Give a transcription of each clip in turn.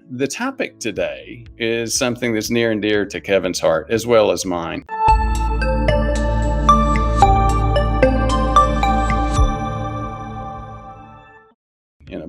The topic today is something that's near and dear to Kevin's heart, as well as mine.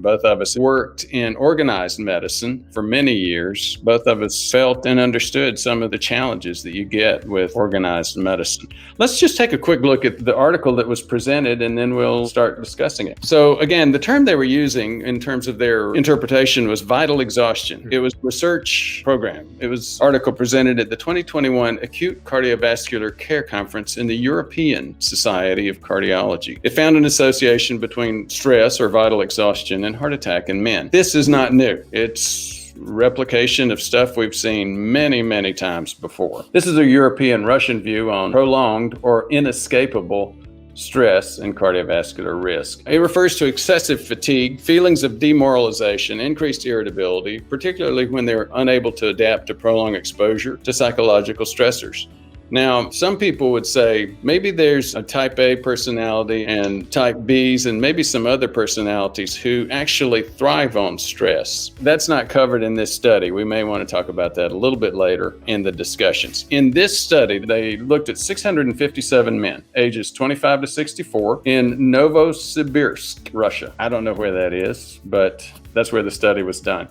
Both of us worked in organized medicine for many years. Both of us felt and understood some of the challenges that you get with organized medicine. Let's just take a quick look at the article that was presented, and then we'll start discussing it. So again, the term they were using in terms of their interpretation was vital exhaustion. It was a research program. It was an article presented at the 2021 Acute Cardiovascular Care Conference in the European Society of Cardiology. It found an association between stress or vital exhaustion and heart attack in men. This is not new. It's replication of stuff we've seen many, many times before. This is a European Russian view on prolonged or inescapable stress and cardiovascular risk. It refers to excessive fatigue, feelings of demoralization, increased irritability, particularly when they're unable to adapt to prolonged exposure to psychological stressors. Now, some people would say maybe there's a type A personality and type Bs and maybe some other personalities who actually thrive on stress. That's not covered in this study. We may want to talk about that a little bit later in the discussions. In this study, they looked at 657 men, ages 25 to 64, in Novosibirsk, Russia. I don't know where that is, but that's where the study was done.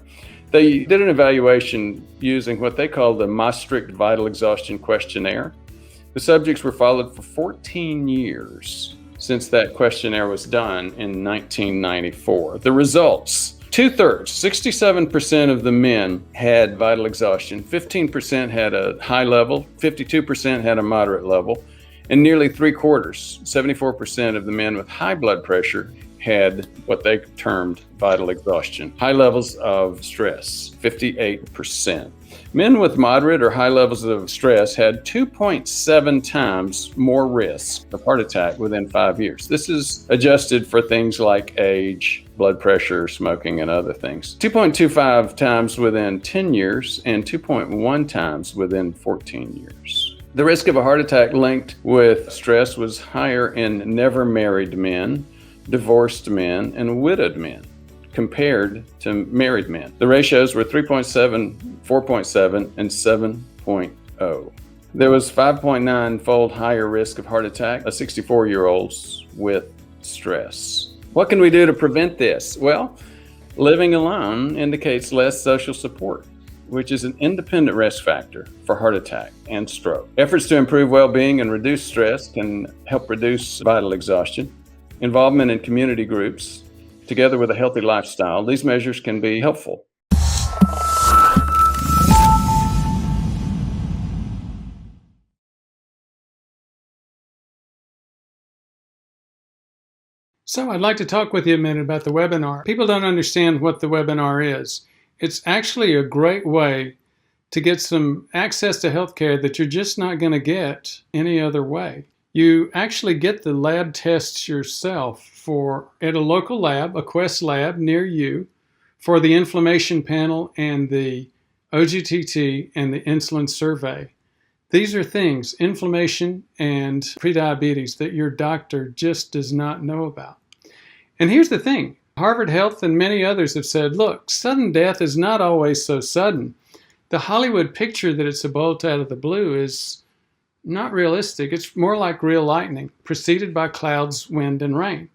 They did an evaluation using what they call the Maastricht Vital Exhaustion Questionnaire. The subjects were followed for 14 years since that questionnaire was done in 1994. The results: 2/3, 67% of the men had vital exhaustion, 15% had a high level, 52% had a moderate level, and nearly 3/4, 74% of the men with high blood pressure had what they termed vital exhaustion. High levels of stress, 58%. Men with moderate or high levels of stress had 2.7 times more risk of heart attack within 5 years. This is adjusted for things like age, blood pressure, smoking, and other things. 2.25 times within 10 years and 2.1 times within 14 years. The risk of a heart attack linked with stress was higher in never married men, divorced men, and widowed men compared to married men. The ratios were 3.7, 4.7, and 7.0. There was 5.9-fold higher risk of heart attack of 64-year-olds with stress. What can we do to prevent this? Well, living alone indicates less social support, which is an independent risk factor for heart attack and stroke. Efforts to improve well-being and reduce stress can help reduce vital exhaustion. Involvement in community groups, together with a healthy lifestyle, these measures can be helpful. So I'd like to talk with you a minute about the webinar. People don't understand what the webinar is. It's actually a great way to get some access to healthcare that you're just not going to get any other way. You actually get the lab tests yourself at a local lab, a Quest lab near you, for the inflammation panel and the OGTT and the insulin survey. These are things, inflammation and prediabetes, that your doctor just does not know about. And here's the thing. Harvard Health and many others have said, look, sudden death is not always so sudden. The Hollywood picture that it's a bolt out of the blue is not realistic. It's more like real lightning, preceded by clouds, wind, and rain.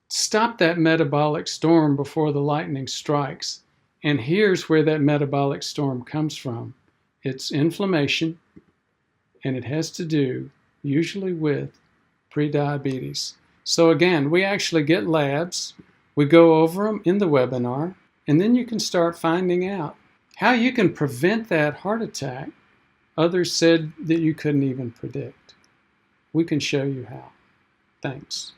Stop that metabolic storm before the lightning strikes. And here's where that metabolic storm comes from. It's inflammation, and it has to do usually with prediabetes. So again, we actually get labs. We go over them in the webinar, and then you can start finding out how you can prevent that heart attack others said that you couldn't even predict. We can show you how. Thanks.